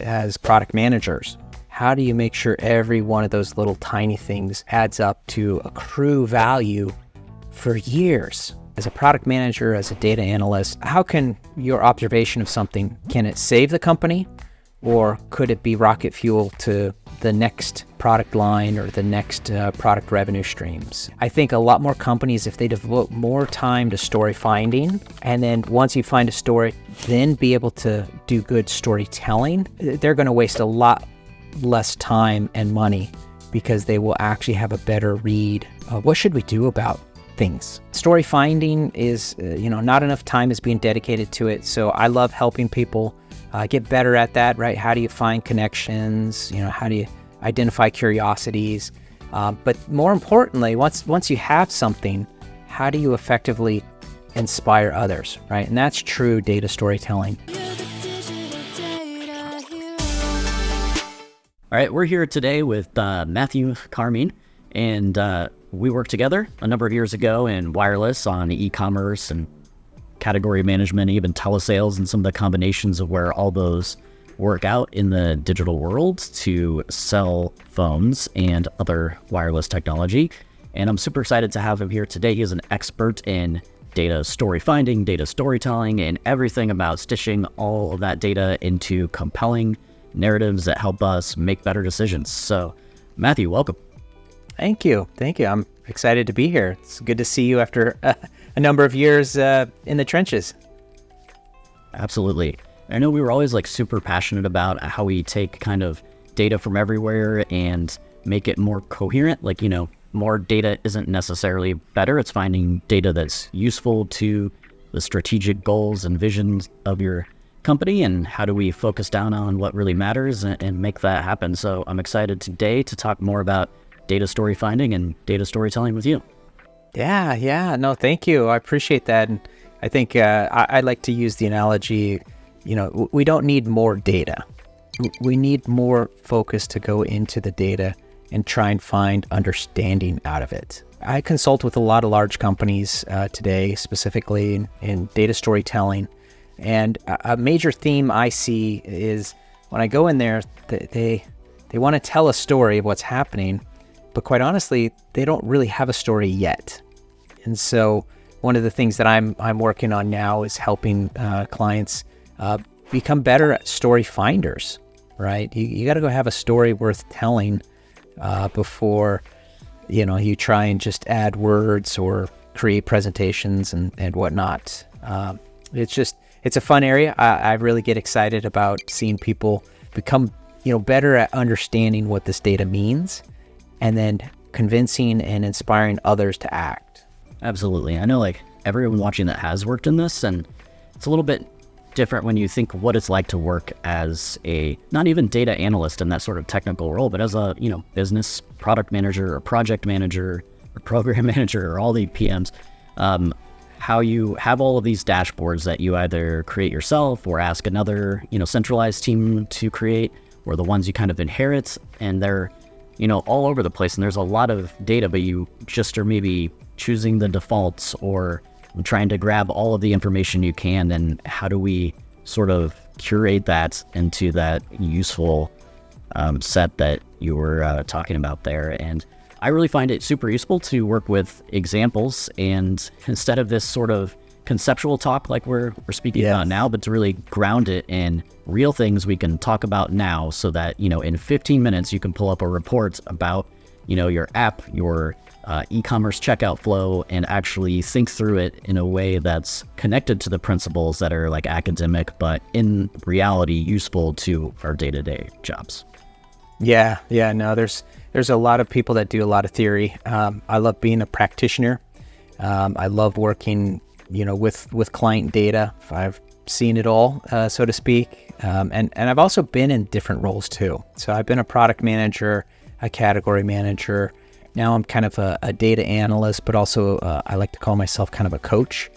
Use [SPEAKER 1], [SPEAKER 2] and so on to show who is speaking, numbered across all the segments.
[SPEAKER 1] as product managers. How do you make sure every one of those little tiny things adds up to accrue value for years? As a product manager, as a data analyst, how can your observation of something, can it save the company? Or could it be rocket fuel to the next product line or the next product revenue streams? I think a lot more companies, if they devote more time to story finding, and then once you find a story, then be able to do good storytelling, they're going to waste a lot less time and money because they will actually have a better read of what should we do about things. Story finding is, not enough time is being dedicated to it. So I love helping people get better at that, right? How do you find connections? How do you identify curiosities? But more importantly, once you have something, how do you effectively inspire others, right? And that's true data storytelling.
[SPEAKER 2] All right, we're here today with Mathew Carmean, and we worked together a number of years ago in wireless on e-commerce and category management, even telesales, and some of the combinations of where all those work out in the digital world to sell phones and other wireless technology. And I'm super excited to have him here today. He is an expert in data story finding, data storytelling, and everything about stitching all of that data into compelling narratives that help us make better decisions. So, Mathew, welcome.
[SPEAKER 1] Thank you. I'm excited to be here. It's good to see you after a number of years in the trenches.
[SPEAKER 2] Absolutely. I know we were always super passionate about how we take kind of data from everywhere and make it more coherent. More data isn't necessarily better. It's finding data that's useful to the strategic goals and visions of your company, and how do we focus down on what really matters and make that happen. So I'm excited today to talk more about data story finding and data storytelling with you.
[SPEAKER 1] Yeah. No, thank you. I appreciate that. And I think I like to use the analogy, we don't need more data. We need more focus to go into the data and try and find understanding out of it. I consult with a lot of large companies today, specifically in data storytelling. And a major theme I see is when I go in there, they want to tell a story of what's happening, but quite honestly, they don't really have a story yet. And so one of the things that I'm working on now is helping clients become better at story finders, right? You got to go have a story worth telling before, you try and just add words or create presentations and whatnot. It's a fun area. I really get excited about seeing people become, better at understanding what this data means and then convincing and inspiring others to act.
[SPEAKER 2] Absolutely. I know everyone watching that has worked in this, and it's a little bit different when you think what it's like to work as a, not even data analyst in that sort of technical role, but as a, business product manager or project manager or program manager or all the PMs. How you have all of these dashboards that you either create yourself or ask another, centralized team to create, or the ones you kind of inherit, and they're, all over the place. And there's a lot of data, but you just are maybe choosing the defaults or trying to grab all of the information you can. And how do we sort of curate that into that useful set that you were talking about there? And I really find it super useful to work with examples, and instead of this sort of conceptual talk like we're speaking about now, but to really ground it in real things we can talk about now, so that, in 15 minutes you can pull up a report about, your app, your e-commerce checkout flow, and actually think through it in a way that's connected to the principles that are academic, but in reality useful to our day-to-day jobs.
[SPEAKER 1] Yeah, no, there's a lot of people that do a lot of theory. I love being a practitioner. I love working, with client data. I've seen it all, so to speak. And I've also been in different roles too. So I've been a product manager, a category manager. Now I'm kind of a data analyst, but also I like to call myself kind of a coach,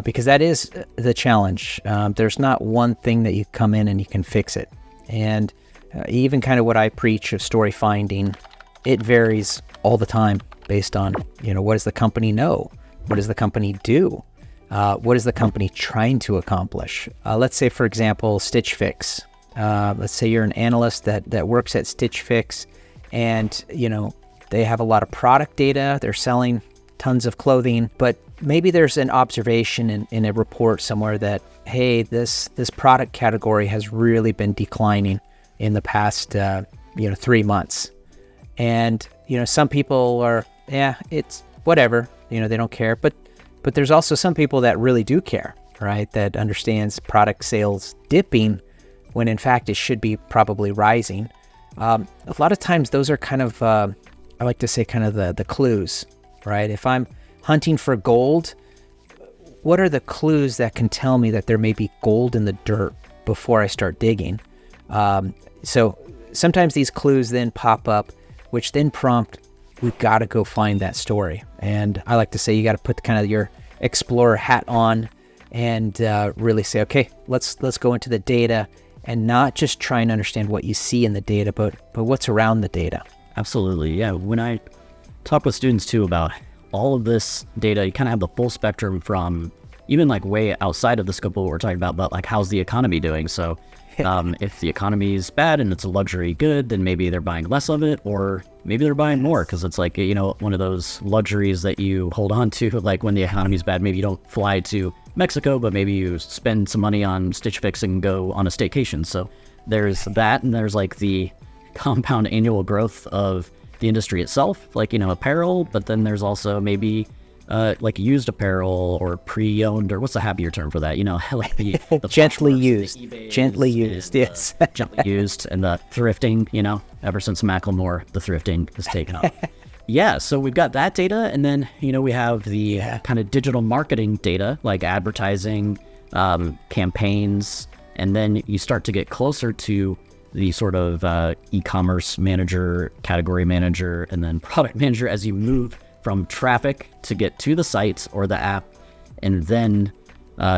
[SPEAKER 1] because that is the challenge. There's not one thing that you come in and you can fix it. And even kind of what I preach of story finding, it varies all the time based on, what does the company know? What does the company do? What is the company trying to accomplish? Let's say, for example, Stitch Fix. Let's say you're an analyst that works at Stitch Fix, and they have a lot of product data. They're selling tons of clothing, but maybe there's an observation in a report somewhere that, hey, this product category has really been declining in the past 3 months. And some people are, it's whatever, they don't care, but there's also some people that really do care, right? That understands product sales dipping when in fact it should be probably rising. A lot of times those are kind of, I like to say, kind of the clues, right? If I'm hunting for gold, what are the clues that can tell me that there may be gold in the dirt before I start digging? So sometimes these clues then pop up, which then prompt, we've got to go find that story. And I like to say you got to put kind of your explorer hat on and really say, okay, let's go into the data and not just try and understand what you see in the data, but what's around the data.
[SPEAKER 2] Absolutely. Yeah. When I talk with students too about all of this data, you kind of have the full spectrum from even like way outside of the scope of what we're talking about, but like how's the economy doing? So if the economy is bad and it's a luxury good, then maybe they're buying less of it, or maybe they're buying more because it's like, one of those luxuries that you hold on to. Like when the economy is bad, maybe you don't fly to Mexico, but maybe you spend some money on Stitch Fix and go on a staycation. So there's that, and there's like the compound annual growth of the industry itself, like, apparel, but then there's also maybe like used apparel or pre-owned, or what's the happier term for that? Like the
[SPEAKER 1] gently
[SPEAKER 2] used,
[SPEAKER 1] yes.
[SPEAKER 2] Gently used, and the thrifting, ever since Macklemore, the thrifting has taken off. Yeah, so we've got that data, and then, we have the kind of digital marketing data, like advertising, campaigns, and then you start to get closer to the sort of e-commerce manager, category manager, and then product manager as you move from traffic to get to the site or the app, and then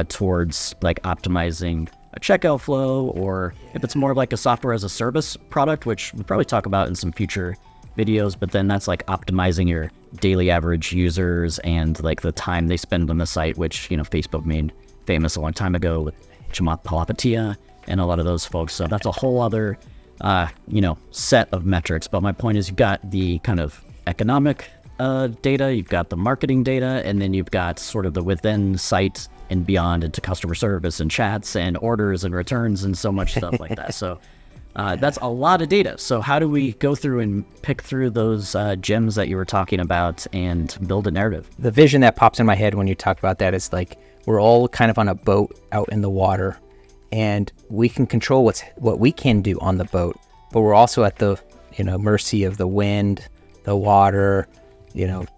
[SPEAKER 2] towards like optimizing a checkout flow, or if it's more like a software as a service product, which we'll probably talk about in some future videos, but then that's like optimizing your daily average users and like the time they spend on the site, which, Facebook made famous a long time ago with Chamath Palihapitiya and a lot of those folks. So that's a whole other, set of metrics. But my point is, you've got the kind of economic data, you've got the marketing data, and then you've got sort of the within site and beyond into customer service and chats and orders and returns and so much stuff like that. So that's a lot of data. So how do we go through and pick through those gems that you were talking about and build a narrative?
[SPEAKER 1] The vision that pops in my head when you talk about that is like, we're all kind of on a boat out in the water, and we can control what we can do on the boat, but we're also at the mercy of the wind, the water,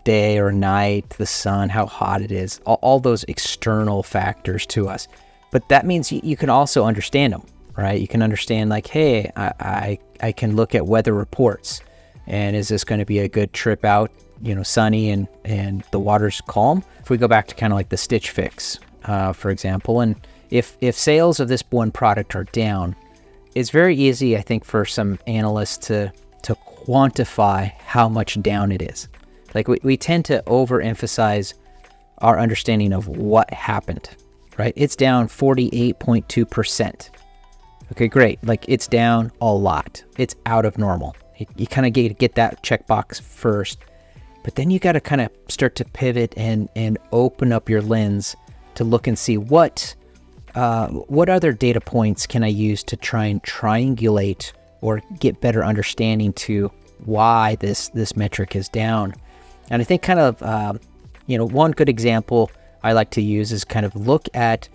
[SPEAKER 1] day or night, the sun, how hot it is, all those external factors to us. But that means you can also understand them, right? You can understand like, hey, I can look at weather reports, and is this going to be a good trip out, sunny and the water's calm? If we go back to kind of like the Stitch Fix, for example, and if sales of this one product are down, it's very easy, I think, for some analysts to quantify how much down it is. Like we tend to overemphasize our understanding of what happened, right? It's down 48.2%. Okay, great. Like it's down a lot. It's out of normal. You kind of get that checkbox first, but then you got to kind of start to pivot and open up your lens to look and see what other data points can I use to try and triangulate or get better understanding to why this metric is down. And I think kind of, one good example I like to use is kind of look at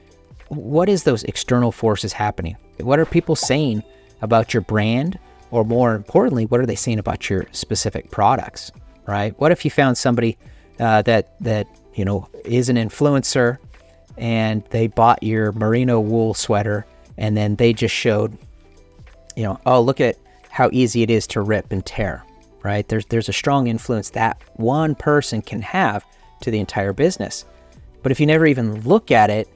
[SPEAKER 1] what is those external forces happening? What are people saying about your brand? Or more importantly, what are they saying about your specific products, right? What if you found somebody that is an influencer, and they bought your merino wool sweater, and then they just showed, oh, look at how easy it is to rip and tear, right? There's a strong influence that one person can have to the entire business. But if you never even look at it,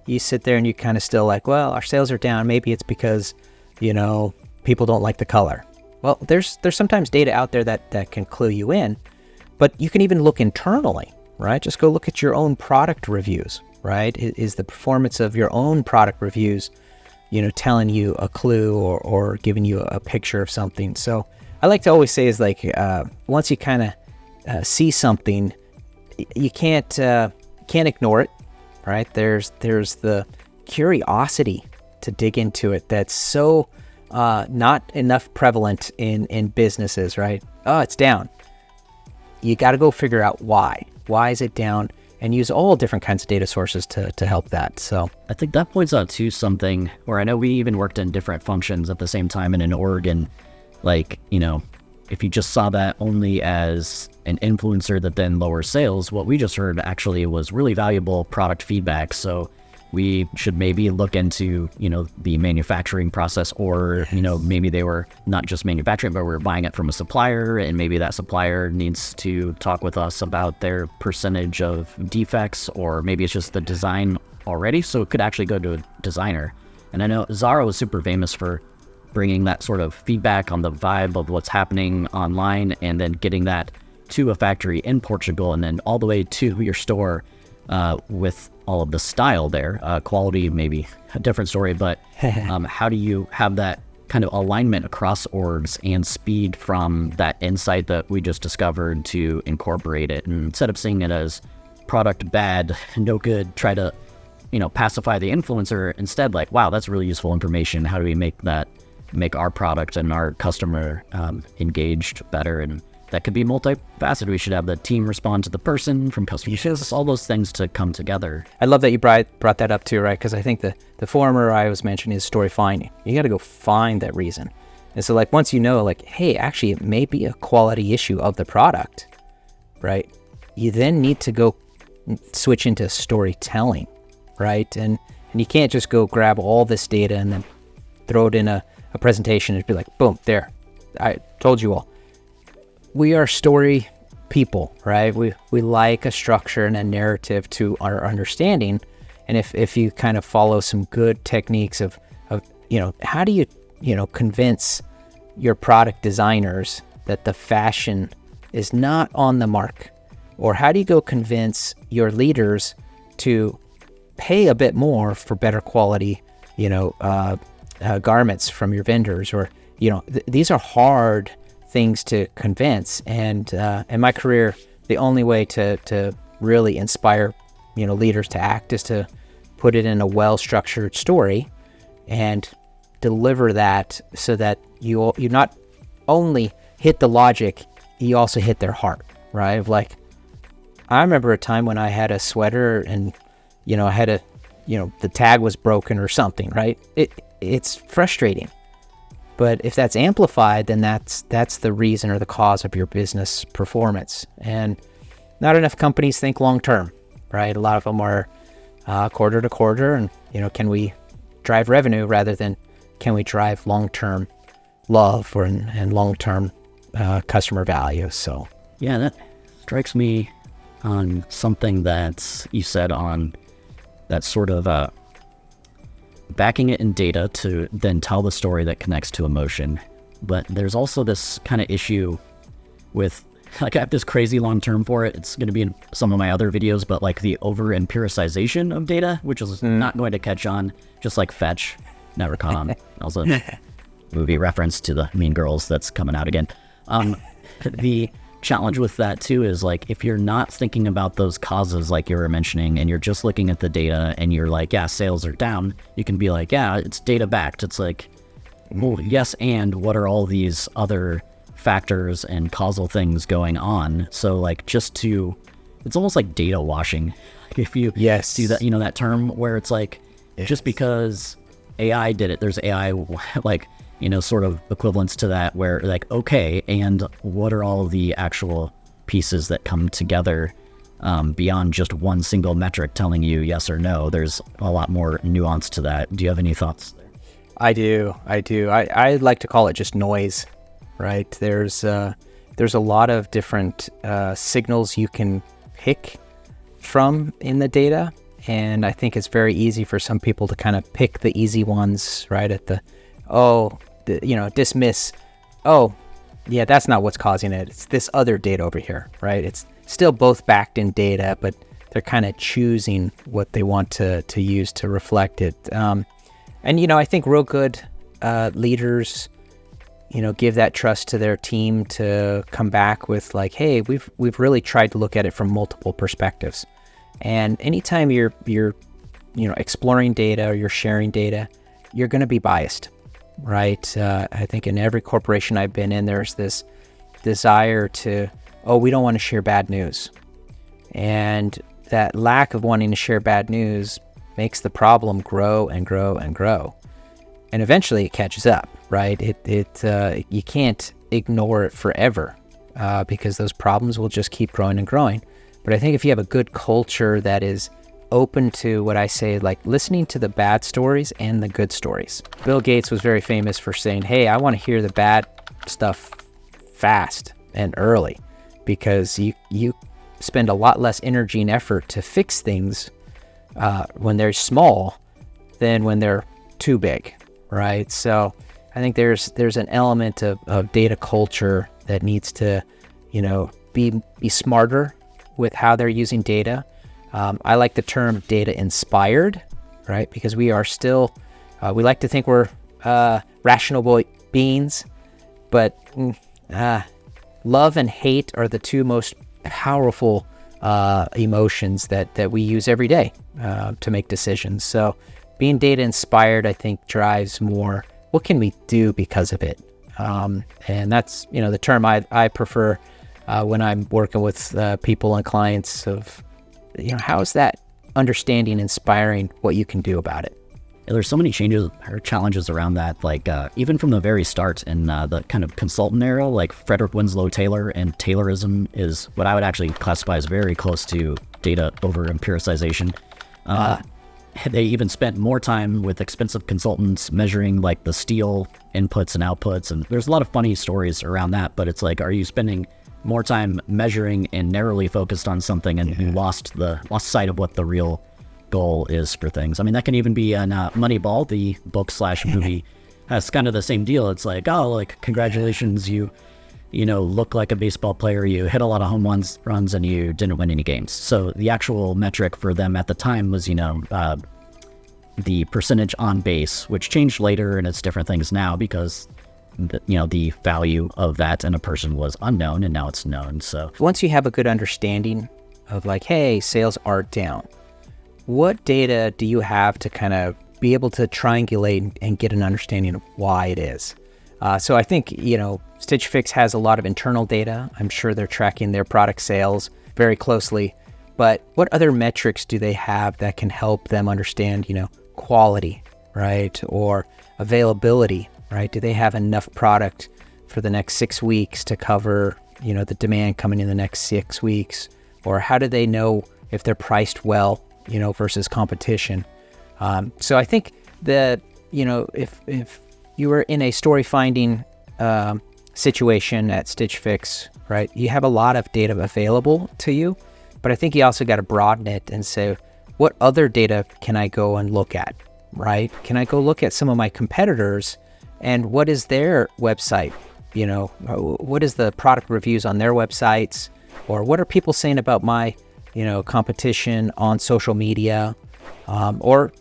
[SPEAKER 1] you sit there and you kind of still like, well, our sales are down. Maybe it's because, people don't like the color. Well, there's sometimes data out there that can clue you in, but you can even look internally, right? Just go look at your own product reviews, right? Is the performance of your own product reviews telling you a clue or giving you a picture of something. So I like to always say is like, once you kind of see something, you can't ignore it, right? There's the curiosity to dig into it that's so not enough prevalent in businesses, right? Oh, it's down. You got to go figure out why. Why is it down? And use all different kinds of data sources to help that. So
[SPEAKER 2] I think that points out to something where I know we even worked in different functions at the same time in an org, and like, if you just saw that only as an influencer that then lowers sales, what we just heard actually was really valuable product feedback. So we should maybe look into, the manufacturing process, or, maybe they were not just manufacturing, but we're buying it from a supplier, and maybe that supplier needs to talk with us about their percentage of defects, or maybe it's just the design already. So it could actually go to a designer. And I know Zara was super famous for bringing that sort of feedback on the vibe of what's happening online, and then getting that to a factory in Portugal, and then all the way to your store with all of the style there. Quality, maybe a different story, but how do you have that kind of alignment across orgs and speed from that insight that we just discovered to incorporate it? And instead of seeing it as product bad, no good, try to, pacify the influencer. Instead, like, wow, that's really useful information. How do we make our product and our customer engaged better? And that could be multifaceted. We should have the team respond to the person from customer service, all those things to come together.
[SPEAKER 1] I love that you brought that up too, right? Because I think the former I was mentioning is Storyfinding. You got to go find that reason. And so like, once like, hey, actually it may be a quality issue of the product, right? You then need to go switch into storytelling, right? And you can't just go grab all this data and then throw it in a presentation and be like, boom, there, I told you all. We are story people, right? We like a structure and a narrative to our understanding. And if you kind of follow some good techniques of how do you convince your product designers that the fashion is not on the mark? Or how do you go convince your leaders to pay a bit more for better quality, garments from your vendors? Or, these are hard things to convince. And in my career, the only way to really inspire, leaders to act is to put it in a well-structured story and deliver that so that you not only hit the logic, you also hit their heart, right? Of like, I remember a time when I had a sweater and, I had the tag was broken or something, right? It's frustrating. But if that's amplified, then that's the reason or the cause of your business performance. And not enough companies think long-term, right? A lot of them are quarter to quarter, and, can we drive revenue rather than can we drive long-term love and long-term customer value? So
[SPEAKER 2] yeah, that strikes me on something that you said on that sort of backing it in data to then tell the story that connects to emotion. But there's also this kind of issue with, like, I have this crazy long term for it. It's going to be in some of my other videos, but like the over empiricization of data, which is not going to catch on, just like Fetch never caught on. Also movie reference to the Mean Girls that's coming out again. The challenge with that too is like, if you're not thinking about those causes like you were mentioning, and you're just looking at the data and you're like, yeah, sales are down, you can be like, yeah, it's data backed. It's like, well, yes, and what are all these other factors and causal things going on? So like, it's almost like data washing. If you see that, that term where it's like, just because AI did it, there's AI like, sort of equivalents to that, where like, okay, and what are all the actual pieces that come together beyond just one single metric telling you yes or no? There's a lot more nuance to that. Do you have any thoughts there?
[SPEAKER 1] I do. I like to call it just noise, right? There's a lot of different signals you can pick from in the data, and I think it's very easy for some people to kind of pick the easy ones, right? Dismiss, oh, yeah, that's not what's causing it. It's this other data over here, right? It's still both backed in data, but they're kind of choosing what they want to use to reflect it. And I think real good leaders, give that trust to their team to come back with like, hey, we've really tried to look at it from multiple perspectives. And anytime you're exploring data or you're sharing data, you're going to be biased, right? I think in every corporation I've been in, there's this desire to, we don't want to share bad news. And that lack of wanting to share bad news makes the problem grow and grow and grow. And eventually it catches up, right? You can't ignore it forever because those problems will just keep growing and growing. But I think if you have a good culture that is open to what I say, like listening to the bad stories and the good stories. Bill Gates was very famous for saying, hey, I want to hear the bad stuff fast and early, because you spend a lot less energy and effort to fix things when they're small than when they're too big, right? So I think there's an element of data culture that needs to, be smarter with how they're using data. I like the term data inspired, right? Because we are still, we like to think we're rational beings, but love and hate are the two most powerful emotions that we use every day to make decisions. So being data inspired, I think, drives more, what can we do because of it? And that's, the term I prefer when I'm working with people and clients of, how is that understanding inspiring what you can do about it?
[SPEAKER 2] There's so many changes or challenges around that, like even from the very start in the kind of consultant era, like Frederick Winslow Taylor and Taylorism is what I would actually classify as very close to data over empiricization. They even spent more time with expensive consultants measuring like the steel inputs and outputs. And there's a lot of funny stories around that, but it's like, are you spending more time measuring and narrowly focused on something and you lost sight of what the real goal is for things? I mean, that can even be in Moneyball, the book/movie, has kind of the same deal. It's like, congratulations, you look like a baseball player, you hit a lot of home runs and you didn't win any games. So the actual metric for them at the time was, the percentage on base, which changed later and it's different things now because the value of that in a person was unknown and now it's known. So
[SPEAKER 1] once you have a good understanding of like, hey, sales are down, what data do you have to kind of be able to triangulate and get an understanding of why it is? So I think, Stitch Fix has a lot of internal data. I'm sure they're tracking their product sales very closely, but what other metrics do they have that can help them understand, quality, right? Or availability, right? Do they have enough product for the next 6 weeks to cover, the demand coming in the next 6 weeks? Or how do they know if they're priced well, versus competition? So I think that, if you were in a Storyfinding situation at Stitch Fix, right, you have a lot of data available to you, but I think you also got to broaden it and say, what other data can I go and look at, right? Can I go look at some of my competitors and what is their website? What is the product reviews on their websites? Or what are people saying about my, competition on social media? Or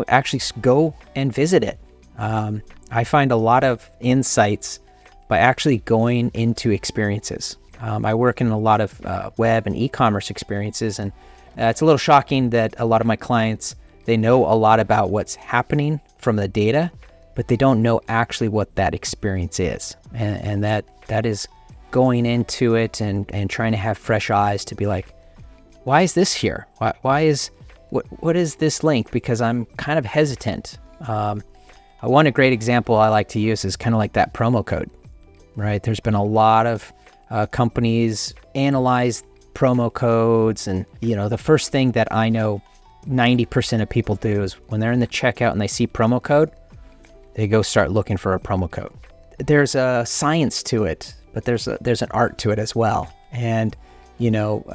[SPEAKER 1] actually go and visit it. I find a lot of insights by actually going into experiences. I work in a lot of web and e-commerce experiences, and it's a little shocking that a lot of my clients, they know a lot about what's happening from the data, but they don't know actually what that experience is. And that is going into it and trying to have fresh eyes to be like, why is this here? What is this link? Because I'm kind of hesitant. One great example I like to use is kind of like that promo code, right? There's been a lot of companies analyze promo codes, and the first thing that I know 90% of people do is when they're in the checkout and they see promo code, they go start looking for a promo code. There's a science to it, but there's an art to it as well. And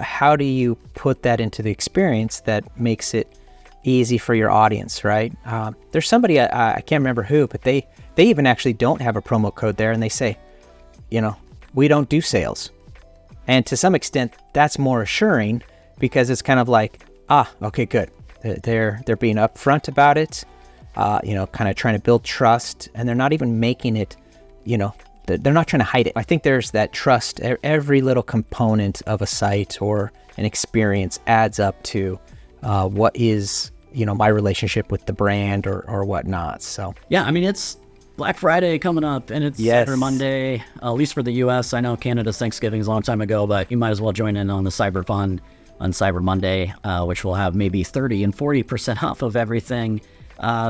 [SPEAKER 1] how do you put that into the experience that makes it easy for your audience, right? There's somebody, I can't remember who, but they even actually don't have a promo code there, and they say, we don't do sales. And to some extent, that's more assuring because it's kind of like, okay, good. They're being upfront about it. kind of trying to build trust, and they're not even making it, they're not trying to hide it. I think there's that trust. Every little component of a site or an experience adds up to what is, my relationship with the brand or whatnot. So
[SPEAKER 2] yeah, I mean, it's Black Friday coming up, and it's Cyber Monday, at least for the US. I know Canada's Thanksgiving is a long time ago, but you might as well join in on the Cyber Fun on Cyber Monday, which will have maybe 30 and 40% off of everything.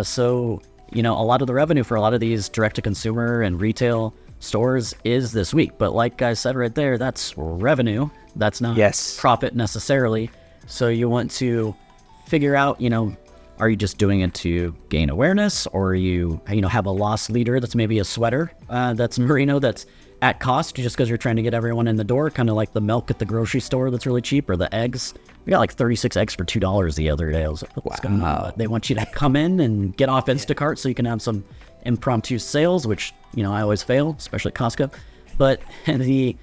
[SPEAKER 2] So, a lot of the revenue for a lot of these direct-to-consumer and retail stores is this week. But like I said right there, that's revenue. That's not profit necessarily. So you want to figure out, are you just doing it to gain awareness, or you have a loss leader that's maybe a sweater that's merino that's at cost just because you're trying to get everyone in the door, kind of like the milk at the grocery store that's really cheap, or the eggs. We got like 36 eggs for $2 the other day. I was like, what's going on? They want you to come in and get off Instacart so you can have some impromptu sales, which, I always fail, especially at Costco. But the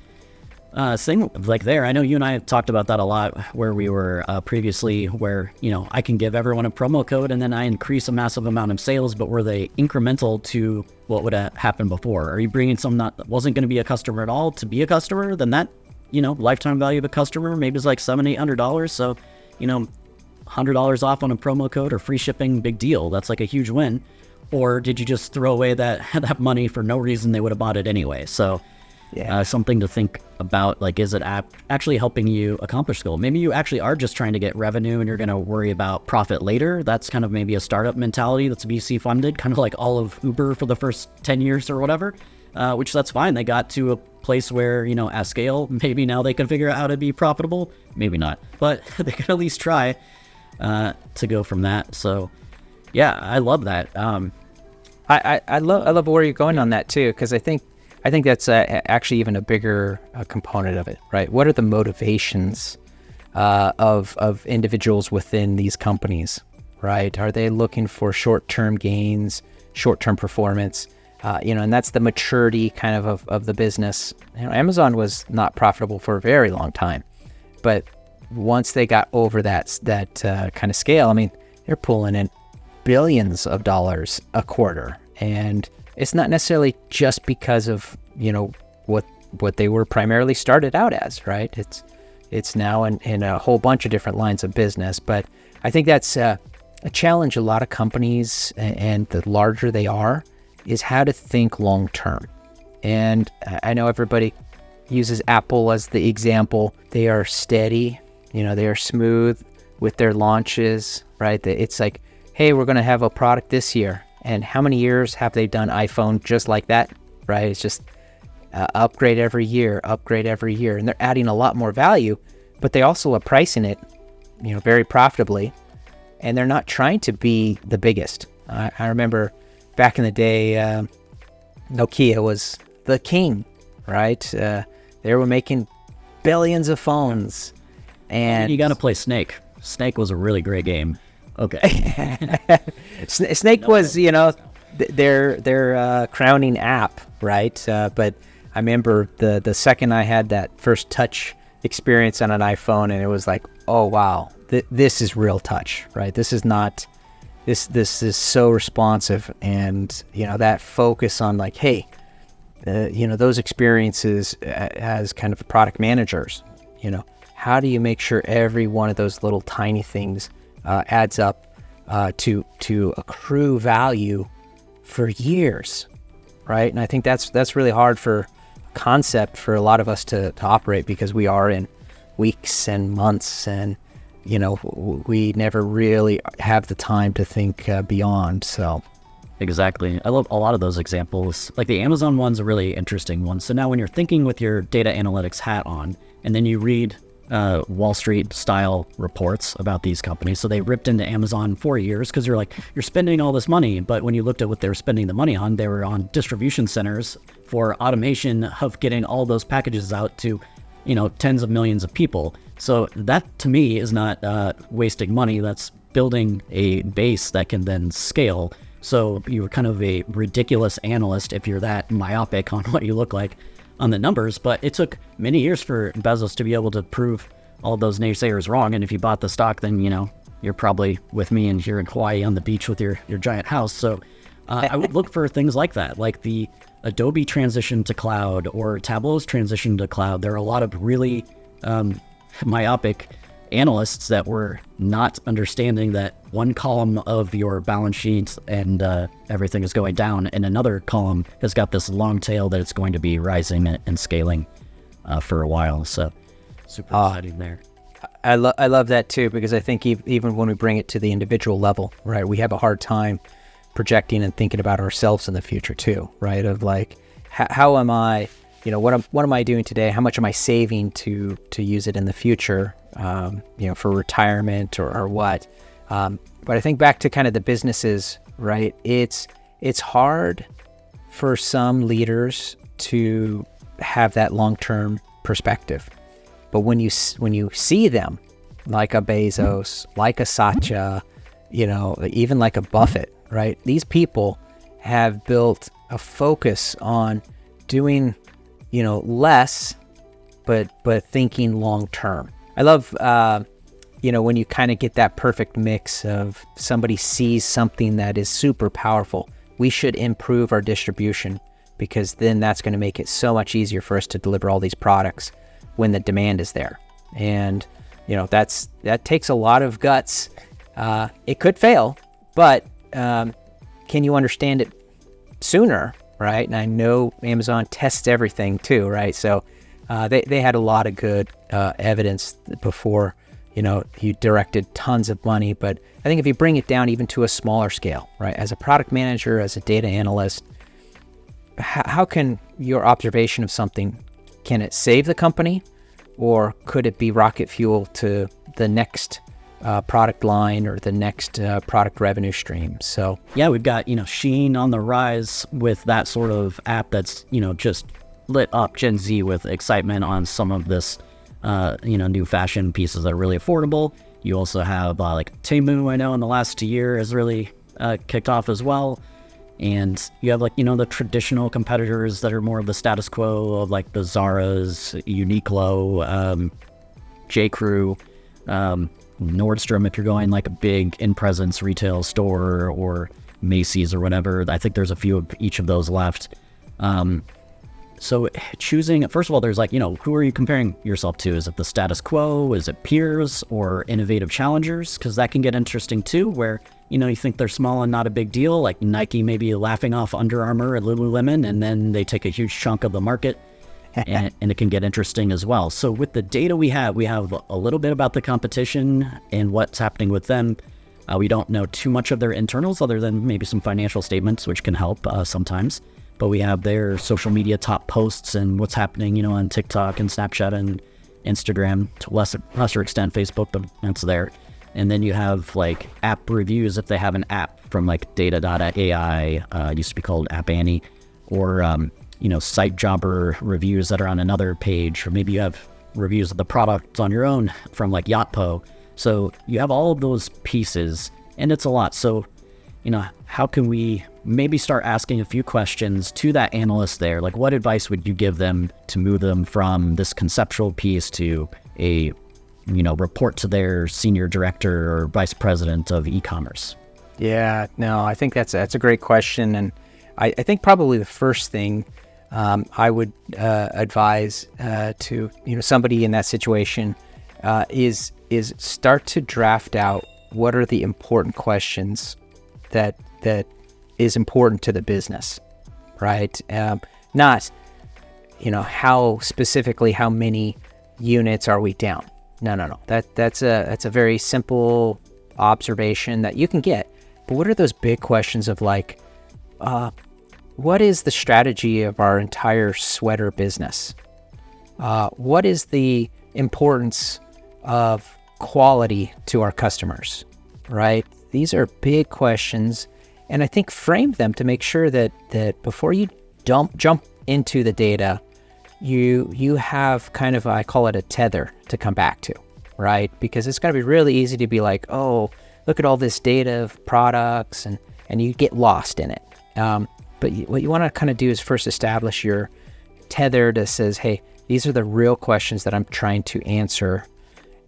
[SPEAKER 2] thing like there, I know you and I have talked about that a lot where we were previously, where, I can give everyone a promo code and then I increase a massive amount of sales, but were they incremental to what would have happened before? Are you bringing someone that wasn't going to be a customer at all to be a customer? Then that, lifetime value of a customer maybe is like $700-800. So, $100 off on a promo code or free shipping, big deal. That's like a huge win. Or did you just throw away that money for no reason? They would have bought it anyway. So something to think about, like, is it actually helping you accomplish the goal? Maybe you actually are just trying to get revenue and you're going to worry about profit later. That's kind of maybe a startup mentality that's VC funded, kind of like all of Uber for the first 10 years or whatever, which that's fine. They got to a place where, at scale, maybe now they can figure out how to be profitable. Maybe not, but they can at least try to go from that. So yeah, I love that.
[SPEAKER 1] I love where you're going on that too, because I think that's actually even a bigger component of it, right? What are the motivations of individuals within these companies, right? Are they looking for short-term gains, short-term performance? And that's the maturity kind of the business. Amazon was not profitable for a very long time, but once they got over that kind of scale, I mean, they're pulling in billions of dollars a quarter, and it's not necessarily just because of what they were primarily started out as, right? It's now in a whole bunch of different lines of business, but I think that's a challenge a lot of companies, and the larger they are, is how to think long term. And I know everybody uses Apple as the example. They are steady, they are smooth with their launches, right? It's like, hey, we're going to have a product this year. And how many years have they done iPhone just like that, right? It's just upgrade every year. And they're adding a lot more value, but they also are pricing it, very profitably. And they're not trying to be the biggest. I remember back in the day, Nokia was the king, right? They were making billions of phones. And
[SPEAKER 2] you got to play Snake. Snake was a really great game.
[SPEAKER 1] Okay. Snake was, their crowning app, right? But I remember the second I had that first touch experience on an iPhone, and it was like, oh wow, this is real touch, right? This is not, this is so responsive, and that focus on like, hey, those experiences as kind of product managers, how do you make sure every one of those little tiny things adds up to accrue value for years, right? And I think that's really hard for concept for a lot of us to operate, because we are in weeks and months, and we never really have the time to think beyond. So
[SPEAKER 2] exactly, I love a lot of those examples. Like the Amazon one's a really interesting one. So now when you're thinking with your data analytics hat on, and then you read Wall Street style reports about these companies. So they ripped into Amazon for years because you're spending all this money. But when you looked at what they were spending the money on, they were on distribution centers for automation of getting all those packages out to, tens of millions of people. So that to me is not wasting money. That's building a base that can then scale. So you're kind of a ridiculous analyst if you're that myopic on what you look like on the numbers, but it took many years for Bezos to be able to prove all those naysayers wrong. And if you bought the stock, then, you're probably with me and you're in Hawaii on the beach with your giant house. So I would look for things like that, like the Adobe transition to cloud or Tableau's transition to cloud. There are a lot of really myopic analysts that were not understanding that one column of your balance sheet and everything is going down, and another column has got this long tail that it's going to be rising and scaling for a while. So super exciting there.
[SPEAKER 1] I love that too, because I think even when we bring it to the individual level, right, we have a hard time projecting and thinking about ourselves in the future too, right? Of like, how am I, what am I doing today? How much am I saving to use it in the future, for retirement or what? But I think back to kind of the businesses, right? It's hard for some leaders to have that long-term perspective. But when you see them, like a Bezos, like a Satya, even like a Buffett, right? These people have built a focus on doing, less, but thinking long term. I love, when you kind of get that perfect mix of somebody sees something that is super powerful. We should improve our distribution, because then that's going to make it so much easier for us to deliver all these products when the demand is there. And, that takes a lot of guts. It could fail, but can you understand it sooner, right? And I know Amazon tests everything too, right? So they had a lot of good evidence before, you directed tons of money. But I think if you bring it down even to a smaller scale, right? As a product manager, as a data analyst, how can your observation of something, can it save the company, or could it be rocket fuel to the next product line or the next product revenue stream? So
[SPEAKER 2] yeah, we've got Shein on the rise with that sort of app that's just lit up Gen Z with excitement on some of this new fashion pieces that are really affordable. You also have like Temu, I know in the last year has really kicked off as well. And you have the traditional competitors that are more of the status quo of like the Zara's, Uniqlo, J.Crew, Nordstrom, if you're going like a big in-presence retail store, or Macy's or whatever. I think there's a few of each of those left. So choosing, first of all, there's who are you comparing yourself to? Is it the status quo? Is it peers or innovative challengers? Because that can get interesting too, where you think they're small and not a big deal, like Nike maybe laughing off Under Armour and Lululemon, and then they take a huge chunk of the market, and it can get interesting as well. So with the data we have a little bit about the competition and what's happening with them. We don't know too much of their internals other than maybe some financial statements, which can help sometimes. But we have their social media top posts and what's happening, on TikTok and Snapchat and Instagram, to lesser extent Facebook, but that's there. And then you have like app reviews if they have an app from like data.ai, used to be called App Annie, or site jobber reviews that are on another page, or maybe you have reviews of the product on your own from like Yotpo. So you have all of those pieces, and it's a lot. So how can we maybe start asking a few questions to that analyst there? Like, what advice would you give them to move them from this conceptual piece to a report to their senior director or vice president of e-commerce?
[SPEAKER 1] Yeah, no, I think that's a great question. And I think probably the first thing I would advise to somebody in that situation is start to draft out what are the important questions that is important to the business, right? Not how many units are we down? No. That's a very simple observation that you can get. But what are those big questions of like, what is the strategy of our entire sweater business? What is the importance of quality to our customers, right? These are big questions, and I think frame them to make sure that before you jump into the data, you have kind of, I call it a tether to come back to, right? Because it's going to be really easy to be like, oh, look at all this data of products, and you get lost in it. But what you want to kind of do is first establish your tether that says, hey, these are the real questions that I'm trying to answer.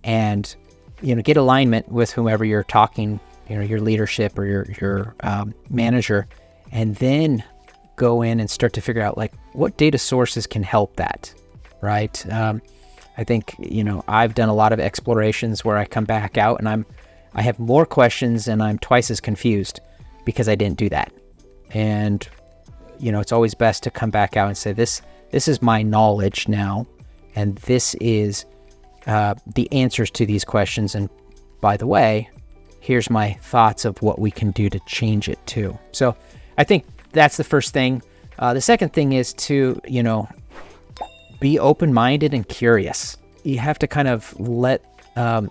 [SPEAKER 1] And get alignment with whomever you're talking, your leadership or your manager, and then go in and start to figure out like what data sources can help that, right? I think, I've done a lot of explorations where I come back out and I have more questions and I'm twice as confused because I didn't do that. And, it's always best to come back out and say, this is my knowledge now, and this is the answers to these questions. And by the way, here's my thoughts of what we can do to change it too. So I think that's the first thing. The second thing is to, be open-minded and curious. You have to kind of let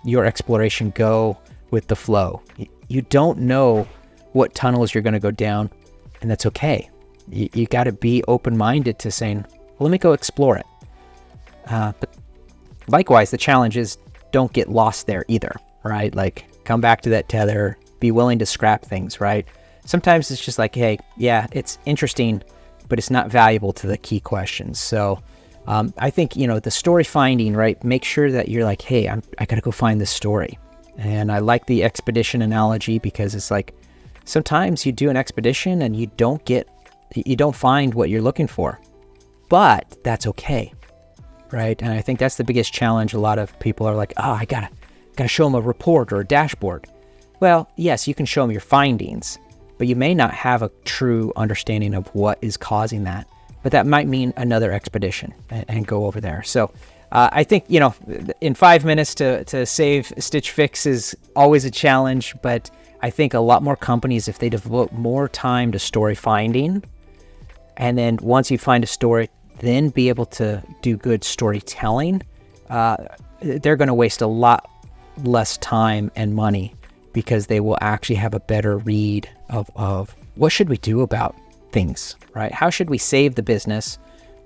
[SPEAKER 1] your exploration go with the flow. You don't know what tunnels you're going to go down, and that's okay. You got to be open-minded to saying, well, let me go explore it. But likewise, the challenge is don't get lost there either, right? Like, come back to that tether, be willing to scrap things, right? Sometimes it's just like, hey, yeah, it's interesting, but it's not valuable to the key questions. So I think, the story finding, right? Make sure that you're like, hey, I got to go find this story. And I like the expedition analogy because it's like, sometimes you do an expedition and you don't find what you're looking for, but that's okay, right? And I think that's the biggest challenge. A lot of people are like, oh, I gotta show them a report or a dashboard. Well, yes, you can show them your findings, but you may not have a true understanding of what is causing that. But that might mean another expedition and go over there. So I think, in 5 minutes to save Stitch Fix is always a challenge, but I think a lot more companies, if they devote more time to story finding, and then once you find a story, then be able to do good storytelling, they're going to waste a lot less time and money because they will actually have a better read of what should we do about things, right? How should we save the business,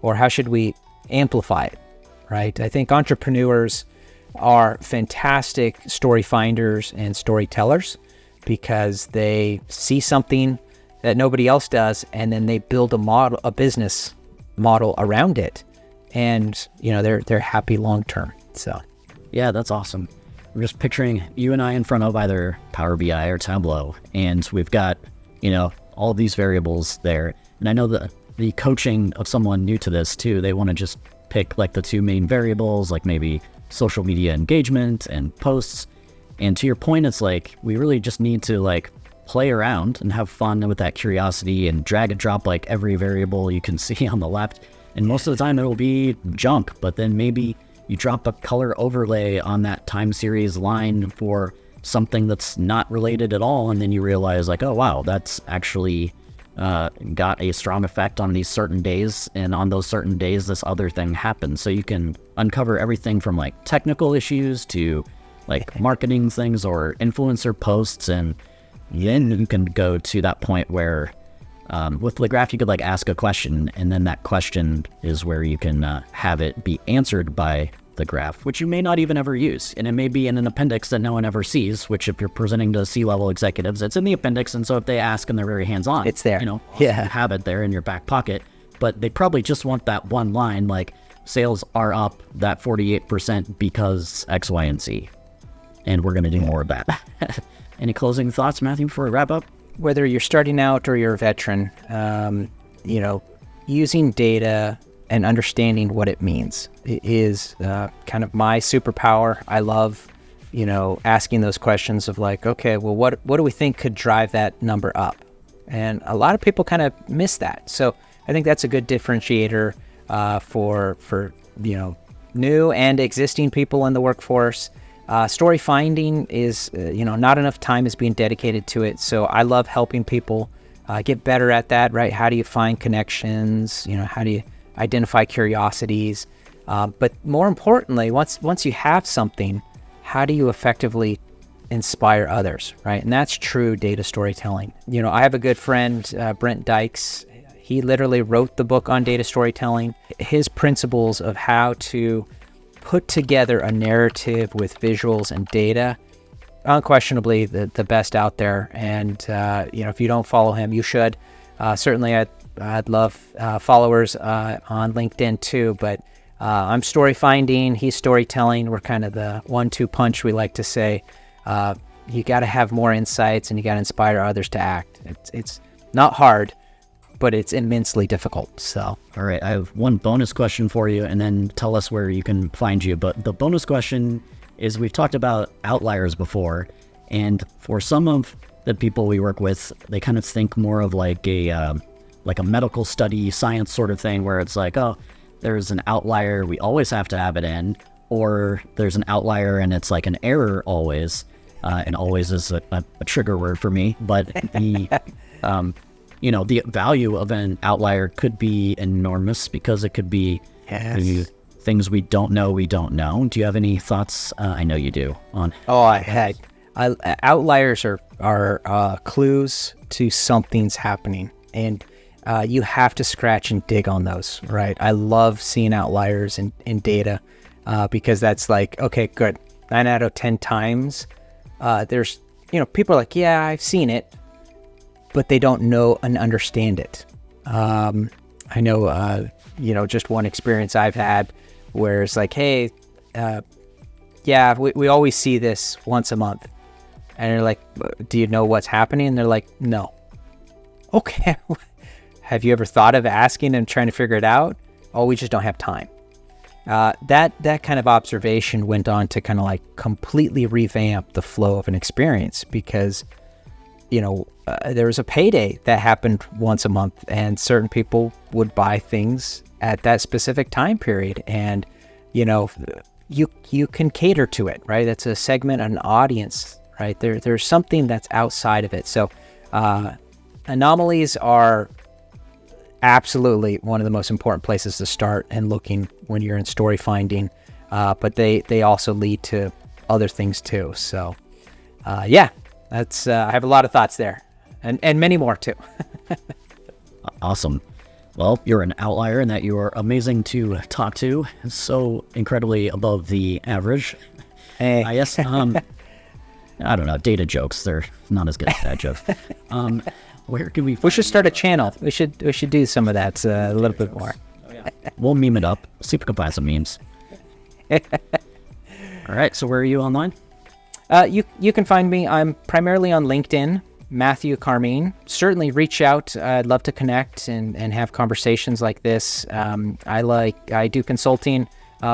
[SPEAKER 1] or how should we amplify it, right? I think entrepreneurs are fantastic story finders and storytellers because they see something that nobody else does, and then they build a business model around it, and they're happy long term. So
[SPEAKER 2] yeah, that's awesome. I'm just picturing you and I in front of either Power BI or Tableau, and we've got all these variables there. And I know that the coaching of someone new to this too, they want to just pick like the two main variables, like maybe social media engagement and posts. And to your point, it's like we really just need to like play around and have fun with that curiosity and drag and drop like every variable you can see on the left. And most of the time it'll be junk, but then maybe you drop a color overlay on that time series line for something that's not related at all, and then you realize like, oh wow, that's actually got a strong effect on these certain days, and on those certain days this other thing happens. So you can uncover everything from like technical issues to like marketing things or influencer posts, and then you can go to that point where with the graph you could like ask a question, and then that question is where you can have it be answered by the graph, which you may not even ever use. And it may be in an appendix that no one ever sees, which if you're presenting to C-level executives, it's in the appendix. And so if they ask and they're very hands-on,
[SPEAKER 1] it's there.
[SPEAKER 2] Yeah, have it there in your back pocket. But they probably just want that one line, like sales are up that 48% because X, Y, and Z. And we're going to do more of that. Any closing thoughts, Matthew, before we wrap up?
[SPEAKER 1] Whether you're starting out or you're a veteran, using data and understanding what it means is kind of my superpower. I love, asking those questions of like, okay, well, what do we think could drive that number up? And a lot of people kind of miss that. So I think that's a good differentiator for new and existing people in the workforce. Story finding is, not enough time is being dedicated to it. So I love helping people get better at that, right? How do you find connections? How do you identify curiosities? But more importantly, once you have something, how do you effectively inspire others, right? And that's true data storytelling. I have a good friend, Brent Dykes. He literally wrote the book on data storytelling. His principles of how to put together a narrative with visuals and data, unquestionably the best out there. And if you don't follow him, you should. Certainly I'd love followers on LinkedIn too, but I'm story finding, he's storytelling. We're kind of the 1-2 punch, we like to say. You got to have more insights and you got to inspire others to act. It's not hard, but it's immensely difficult. So,
[SPEAKER 2] all right, I have one bonus question for you, and then tell us where you can find you. But the bonus question is, we've talked about outliers before, and for some of the people we work with, they kind of think more of like a medical study science sort of thing, where it's like, oh, there's an outlier, we always have to have it in, or there's an outlier and it's like an error always, and always is a trigger word for me. But the the value of an outlier could be enormous, because it could be things we don't know. Do you have any thoughts? I know you do. On
[SPEAKER 1] outliers are clues to something's happening, and you have to scratch and dig on those, right? I love seeing outliers in data, because that's like, okay, good. 9 out of 10 times, there's, people are like, yeah, I've seen it, but they don't know and understand it. I know, just one experience I've had where it's like, hey, we always see this once a month. And they're like, do you know what's happening? And they're like, no. Okay. Have you ever thought of asking and trying to figure it out? Oh, we just don't have time. That kind of observation went on to kind of like completely revamp the flow of an experience, because, there was a payday that happened once a month, and certain people would buy things at that specific time period. And, you can cater to it, right? That's a segment, an audience, right? There's something that's outside of it. So anomalies are absolutely one of the most important places to start and looking when you're in story finding, but they also lead to other things too. So that's I have a lot of thoughts there, and many more too.
[SPEAKER 2] Awesome. Well, you're an outlier in that you are amazing to talk to, so incredibly above the average.
[SPEAKER 1] Hey.
[SPEAKER 2] I guess I don't know, data jokes, they're not as good as that joke. Where can we
[SPEAKER 1] should start a channel. We should do some of that a little bit more.
[SPEAKER 2] Oh, yeah. We'll meme it up. See if we can find some memes. All right, so where are you online?
[SPEAKER 1] You can find me. I'm primarily on LinkedIn, Mathew Carmean. Certainly reach out. I'd love to connect and have conversations like this. I do consulting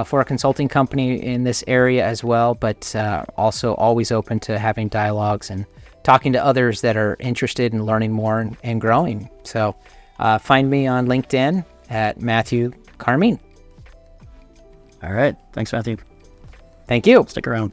[SPEAKER 1] for a consulting company in this area as well, but also always open to having dialogues and talking to others that are interested in learning more and growing. So find me on LinkedIn at Mathew Carmean.
[SPEAKER 2] All right. Thanks, Mathew.
[SPEAKER 1] Thank you.
[SPEAKER 2] Stick around.